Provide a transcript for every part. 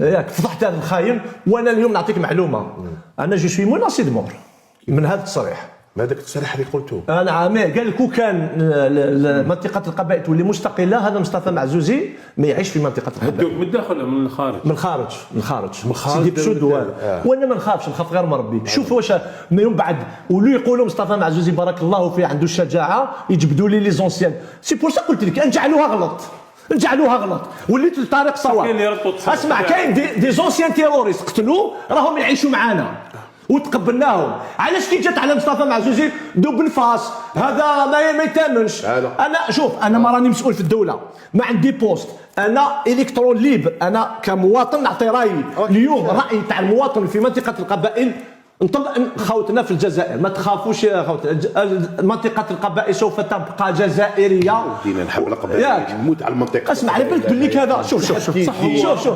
ياك فضحت هذا الخاين. وانا اليوم نعطيك معلومه، انا جو سوي مناصي دو مور من هذا التصريح. ما هذاك التصريح اللي قلته انا عامل قال لك كان منطقه القبائل تولي مستقله، هذا مصطفى معزوزي ما يعيش في منطقه القبائل. من الداخل ولا من الخارج؟ من الخارج سيدي بسود وانا ما نخافش، نخاف غير من ربي. شوف واش من بعد ولو يقولوا مصطفى معزوزي بارك الله فيه عنده الشجاعه يجبدوا لي لي زونسيان. سي بور سا قلت لك نجعلوها غلط وليت الطريق صواب. اسمع كاين دي زونسيان تيروريست قتلوا راهم يعيشوا معانا وتقبلناهم. علاش كي جات على مصطفى معزوزي دوب نفاس هذا ما يتامنش. انا شوف انا ما راني مسؤول في الدوله، ما عندي بوست، انا الكترون ليبر، انا كمواطن نعطي رايي. اليوم راي تاع المواطن في منطقه القبائل نطلق خوتنا في الجزائر، ما تخافوش يا خوتنا، منطقه القبائل سوف تبقى جزائريه. دينا نحب القبائل نموت على المنطقه. اسمع على بالك باللي كذا. شوف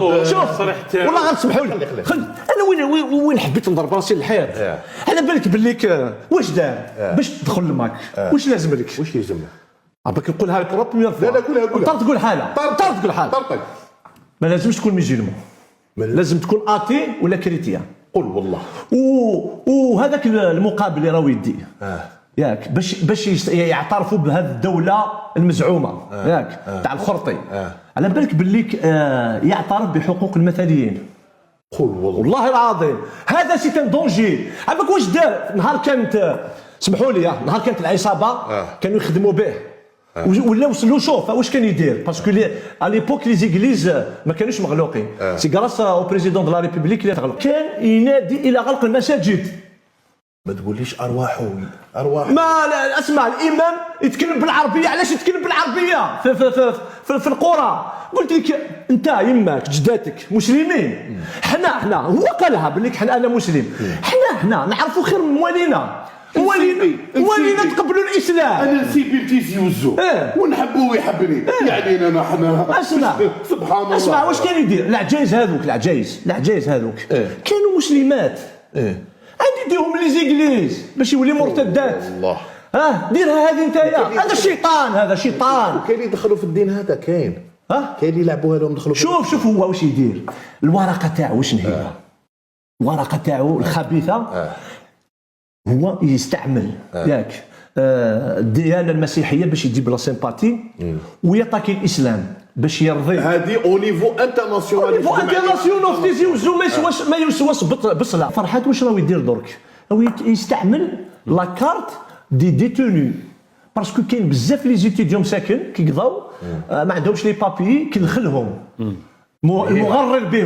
والله غنسمحوا لي انا وين حبيت نضرب راسي الحيط. على بالك باللي واش دار باش تدخل الماك، واش لازم لك؟ واش يلزم لك؟ عباك نقولها لك ربي. لا قولها تقول حاله طرطق. ما لازمش تكون ميجيلمون، لازم تكون اتي ولا كريتيان. قل والله. وهذاك المقابل اللي راهو يدي ياك باش يعترفوا بهذه الدوله المزعومه ياك تاع الخرطي. على بالك باللي يعترف بحقوق المثليين. قل والله العظيم هذا سي ان دونجي. عباك واش دار نهار كانت، سمحوا لي نهار كانت العصابه كانوا يخدموا به ولا وصلوا. شوف واش كان يدير باسكو على ليبوك لي زيغليز ما كانوش مغلوقين. سي غراس او بريزيدون دو لا ريبوبليك اللي تغلق. كان ينادي الى غلق المساجد. ما تقوليش ارواح ما لا اسمع الامام يتكلم بالعربيه. علاش يتكلم بالعربيه في القرى؟ قلت لك انت يماك جداتك مسلمين، حنا هو قالها بالك انا مسلم. حنا نعرفوا خير من موالينا تقبلوا الاسلام. انا نسيبي تيزيوزو ونحبوه ويحبني. يعني انا حنا اسمع سبحان الله. اسمع واش كان يدير العجايز هذوك كانوا مسلمات. عندي يديهم لي زيغليز باش يولي مرتدات. الله ديرها هذه نتايا. هذا شيطان كاين اللي يدخلوا في الدين هذا. كاين اللي يلعبوها لهم يدخلوا. شوف هو واش يدير. الورقه تاعو واش هي؟ الورقه تاعو الخبيثه هو يستعمل ياك الديانه المسيحيه باش يجيب لا سيمباتي ويطاكي الاسلام باش يرضي. هذه او نيفو انترناسيونال. ما يسواش بصله. فرحات واش راهو يدير درك؟ راهو يستعمل لا كارت دي ديتوني باسكو كاين بزاف لي زيتيديون مساكن كي قضاو ما عندهمش لي بابي كي دخلهم المغرر بهم.